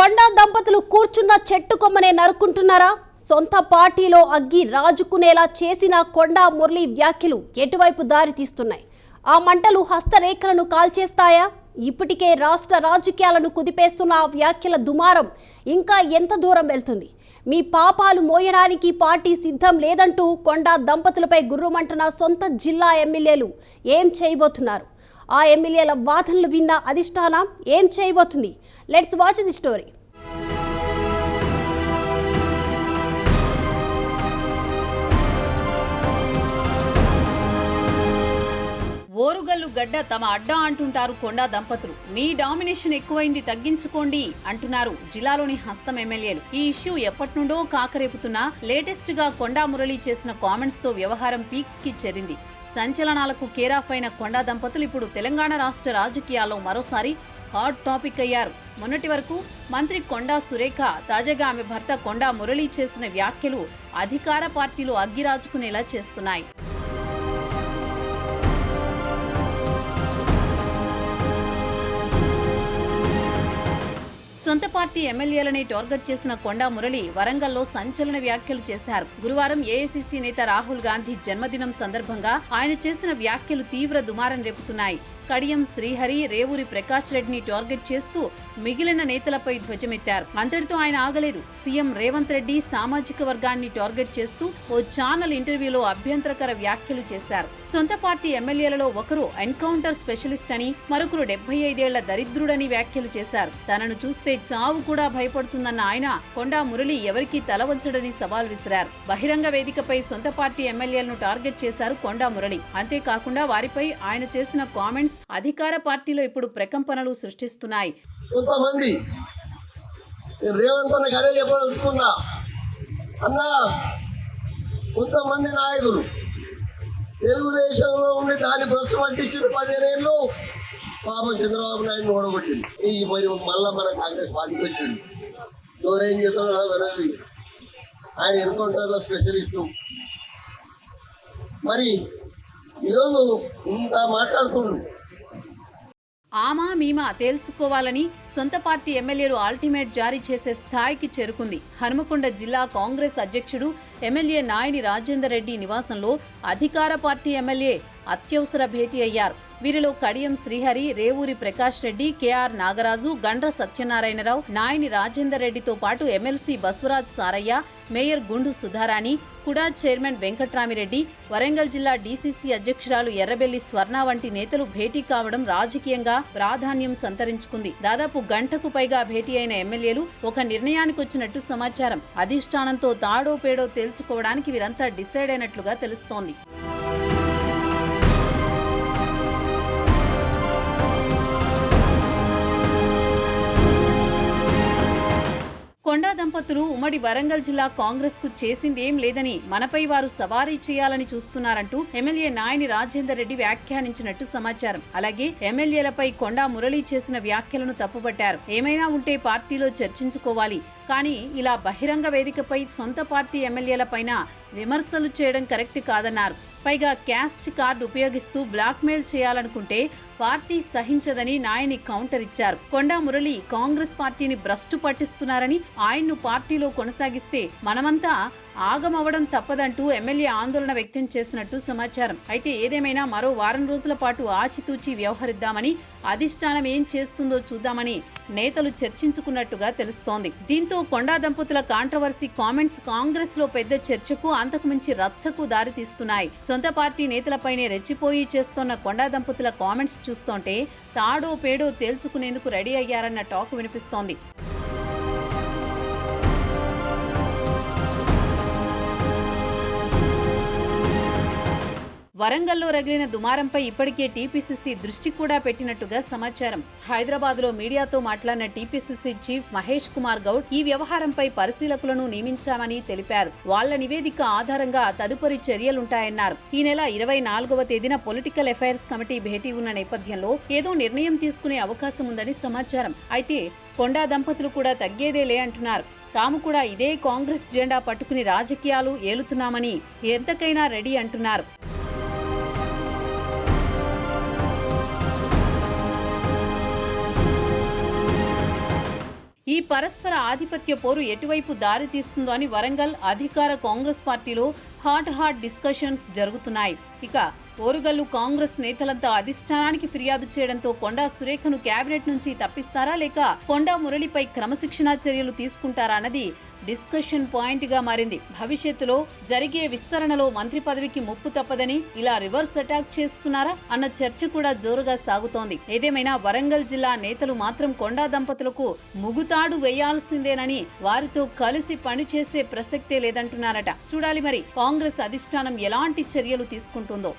కొండా దంపతులు కూర్చున్న చెట్టు కొమ్మనే నరుక్కుంటున్నారా? సొంత పార్టీలో అగ్గి రాజుకునేలా చేసిన కొండా మురళి వ్యాఖ్యలు ఎటువైపు దారి తీస్తున్నాయి? ఆ మంటలు హస్తరేఖలను కాల్చేస్తాయా? ఇప్పటికే రాష్ట్ర రాజకీయాలను కుదిపేస్తున్న ఆ వ్యాఖ్యల దుమారం ఇంకా ఎంత దూరం వెళ్తుంది? మీ పాపాలు మోయడానికి పార్టీ సిద్ధం లేదంటూ కొండా దంపతులపై గుర్రుమంటున్న సొంత జిల్లా ఎమ్మెల్యేలు ఏం చేయబోతున్నారు? ఆ ఎమ్మెల్యేల వాదనలు విన్న అధిష్టానం ఏం చేయబోతుంది? Let's watch the story. Orugallu గడ్డ తమ అడ్డా అంటుంటారు కొండా దంపతులు. మీ డామినేషన్ ఎక్కువైంది, తగ్గించుకోండి అంటున్నారు జిల్లాలోని హస్తం ఎమ్మెల్యేలు. ఈ ఇష్యూ ఎప్పటి నుండో కాకరేపుతున్నా లేటెస్ట్ గా కొండా మురళి చేసిన కామెంట్స్ తో వ్యవహారం పీక్స్ కి చేరింది. సంచలనాలకు కేరాఫ్ అయిన కొండా దంపతులు ఇప్పుడు తెలంగాణ రాష్ట్ర రాజకీయాల్లో మరోసారి హాట్ టాపిక్ అయ్యారు. మొన్నటి వరకు మంత్రి కొండా సురేఖ, తాజాగా ఆమె భర్త కొండా మురళి చేసిన వ్యాఖ్యలు అధికార పార్టీలో అగ్గిరాజుకునేలా చేస్తున్నాయి. సొంత పార్టీ ఎమ్మెల్యేలని టార్గెట్ చేసిన కొండా మురళి వరంగల్లో సంచలన వ్యాఖ్యలు చేశారు. గురువారం ఏఐసీసీ నేత రాహుల్ గాంధీ జన్మదినం సందర్భంగా ఆయన చేసిన వ్యాఖ్యలు తీవ్ర దుమారం రేపుతున్నాయి. కడియం శ్రీహరి, రేవూరి ప్రకాష్ రెడ్డిని టార్గెట్ చేస్తూ మిగిలిన నేతలపై ధ్వజమెత్తారు. అంతటితో ఆయన ఆగలేదు. సీఎం రేవంత్ రెడ్డి సామాజిక వర్గాన్ని టార్గెట్ చేస్తూ ఓ ఛానల్ ఇంటర్వ్యూలో అభ్యంతరకర వ్యాఖ్యలు చేశారు. సొంత పార్టీ ఎమ్మెల్యేలలో ఒకరు ఎన్కౌంటర్ స్పెషలిస్ట్ అని, మరొకరు 75 ఏళ్ల దరిద్రుడని వ్యాఖ్యలు చేశారు. తనను చూస్తే చావు కూడా భయపడుతుందన్న ఆయన కొండా మురళి ఎవరికీ తలవంచడని సవాల్ విసిరారు. బహిరంగ వేదికపై సొంత పార్టీ ఎమ్మెల్యేలను టార్గెట్ చేశారు కొండా మురళి. అంతేకాకుండా వారిపై ఆయన చేసిన కామెంట్స్ అధికార పార్టీలో ఇప్పుడు ప్రకంపనలు సృష్టిస్తున్నాయి. కొంతమంది రేవంత్ అన్నకి అదే చెప్పదలుచుకున్నా అన్నా, కొంతమంది నాయకులు తెలుగుదేశంలో ఉండి దాన్ని భ్రష్టు పట్టించిన 15 ఏళ్ళు పాపం చంద్రబాబు నాయుడు ఓడగొట్టింది. ఈ మరి మళ్ళా మన కాంగ్రెస్ పార్టీకి వచ్చింది. ఎవరేం చేస్తాడో తెలియదు. ఆయన ఎన్కౌంటర్లో స్పెషలిస్టు. మరి ఈరోజు ఇంత మాట్లాడుతుండ్రు. ఆమా మీమా తేల్చుకోవాలని సొంత పార్టీ ఎమ్మెల్యేలు అల్టిమేట్ జారీ చేసే స్థాయికి చేరుకుంది. హనుమకొండ జిల్లా కాంగ్రెస్ అధ్యక్షుడు ఎమ్మెల్యే నాయని రాజేందర్ రెడ్డి నివాసంలో అధికార పార్టీ ఎమ్మెల్యే అత్యవసర భేటీ అయ్యారు. వీరిలో కడియం శ్రీహరి, రేవూరి ప్రకాష్ రెడ్డి, కేఆర్ నాగరాజు, గండ్ర సత్యనారాయణరావు, నాయని రాజేందర్ రెడ్డితో పాటు ఎమ్మెల్సీ బస్వరాజ్ సారయ్య, మేయర్ గుండు సుధారాణి, కుడా చైర్మన్ వెంకట్రామిరెడ్డి, వరంగల్ జిల్లా డీసీసీ అధ్యక్షురాలు ఎర్రబెల్లి స్వర్ణ వంటి నేతలు భేటీ కావడం రాజకీయంగా ప్రాధాన్యం సంతరించుకుంది. దాదాపు గంటకు పైగా భేటీ అయిన ఎమ్మెల్యేలు ఒక నిర్ణయానికొచ్చినట్టు సమాచారం. అధిష్టానంతో తాడో పేడో తేల్చుకోవడానికి వీరంతా డిసైడ్ అయినట్లుగా తెలుస్తోంది. కొండా దంపతులు ఉమ్మడి వరంగల్ జిల్లా కాంగ్రెస్ కు చేసిందేం లేదని మనపై వారు సవారీ చేయాలని చూస్తున్నారంటూ ఎమ్మెల్యే నాయని రాజేందర్ రెడ్డి వ్యాఖ్యానించినట్టు సమాచారం. అలాగే ఎమ్మెల్యేలపై కొండా మురళి చేసిన వ్యాఖ్యలను తప్పుపట్టారు. ఏమైనా ఉంటే పార్టీలో చర్చించుకోవాలి, కానీ ఇలా బహిరంగ వేదికపై సొంత పార్టీ ఎమ్మెల్యేలపైన విమర్శలు చేయడం కరెక్ట్ కాదన్నారు. పైగా క్యాస్ట్ కార్డు ఉపయోగిస్తూ బ్లాక్మెయిల్ చేయాలనుకుంటే పార్టీ సహించదని నాయని కౌంటర్ ఇచ్చారు. కొండా మురళి కాంగ్రెస్ పార్టీని భ్రష్టు పట్టిస్తున్నారని, ఆయన్ను పార్టీలో కొనసాగిస్తే మనమంతా ఆగమవడం తప్పదంటూ ఎమ్మెల్యే ఆందోళన వ్యక్తం చేసినట్టు సమాచారం. అయితే ఏదేమైనా మరో వారం రోజుల పాటు ఆచితూచి వ్యవహరిద్దామని, అధిష్టానం ఏం చేస్తుందో చూద్దామని నేతలు చర్చించుకున్నట్టుగా తెలుస్తోంది. దీంతో కొండా దంపతుల కాంట్రవర్సీ కామెంట్స్ కాంగ్రెస్ లో పెద్ద చర్చకు, అంతకుమించి రచ్చకు దారితీస్తున్నాయి. సొంత పార్టీ నేతలపైనే రెచ్చిపోయి చేస్తోన్న కొండా దంపతుల కామెంట్స్ చూస్తుంటే తాడో పేడో తేల్చుకునేందుకు రెడీ అయ్యారన్న టాక్ వినిపిస్తోంది. వరంగల్లో రగిలిన దుమారంపై ఇప్పటికే టీపీసీసీ దృష్టి కూడా పెట్టినట్టుగా సమాచారం. హైదరాబాద్లో మీడియాతో మాట్లాడిన టీపీసీసీ చీఫ్ మహేష్ కుమార్ గౌడ్ ఈ వ్యవహారంపై పరిశీలకులను నియమించామని తెలిపారు. వాళ్ల నివేదిక ఆధారంగా తదుపరి చర్యలుంటాయన్నారు. ఈ నెల 24వ తేదీన పొలిటికల్ అఫైర్స్ కమిటీ భేటీ ఉన్న నేపథ్యంలో ఏదో నిర్ణయం తీసుకునే అవకాశం ఉందని సమాచారం. అయితే కొండా దంపతులు కూడా తగ్గేదేలే అంటున్నారు. తాము కూడా ఇదే కాంగ్రెస్ జెండా పట్టుకుని రాజకీయాలు ఏలుతున్నామని ఎంతకైనా రెడీ అంటున్నారు. ఈ పరస్పర ఆధిపత్య పోరు ఎటువైపు దారి తీస్తుందో అని వరంగల్ అధికార కాంగ్రెస్ పార్టీలో హాట్ డిస్కషన్స్ జరుగుతున్నాయి. ఇక ఓరుగల్లు కాంగ్రెస్ నేతలంతా అధిష్టానానికి ఫిర్యాదు చేయడంతో కొండా సురేఖను కేబినెట్ నుంచి తప్పిస్తారా లేక కొండా మురళిపై క్రమశిక్షణా చర్యలు తీసుకుంటారా అన్నది డిస్కషన్ పాయింట్ గా మారింది. భవిష్యత్తులో జరిగే విస్తరణలో మంత్రి పదవికి ముప్పు తప్పదని ఇలా రివర్స్ అటాక్ చేస్తున్నారా అన్న చర్చ కూడా జోరుగా సాగుతోంది. ఏదేమైనా వరంగల్ జిల్లా నేతలు మాత్రం కొండా దంపతులకు ముగుతాడు వేయాల్సిందేనని వారితో కలిసి పనిచేసే ప్రసక్తే లేదంటున్నారట. చూడాలి మరి కాంగ్రెస్ అధిష్టానం ఎలాంటి చర్యలు తీసుకుంటుందో.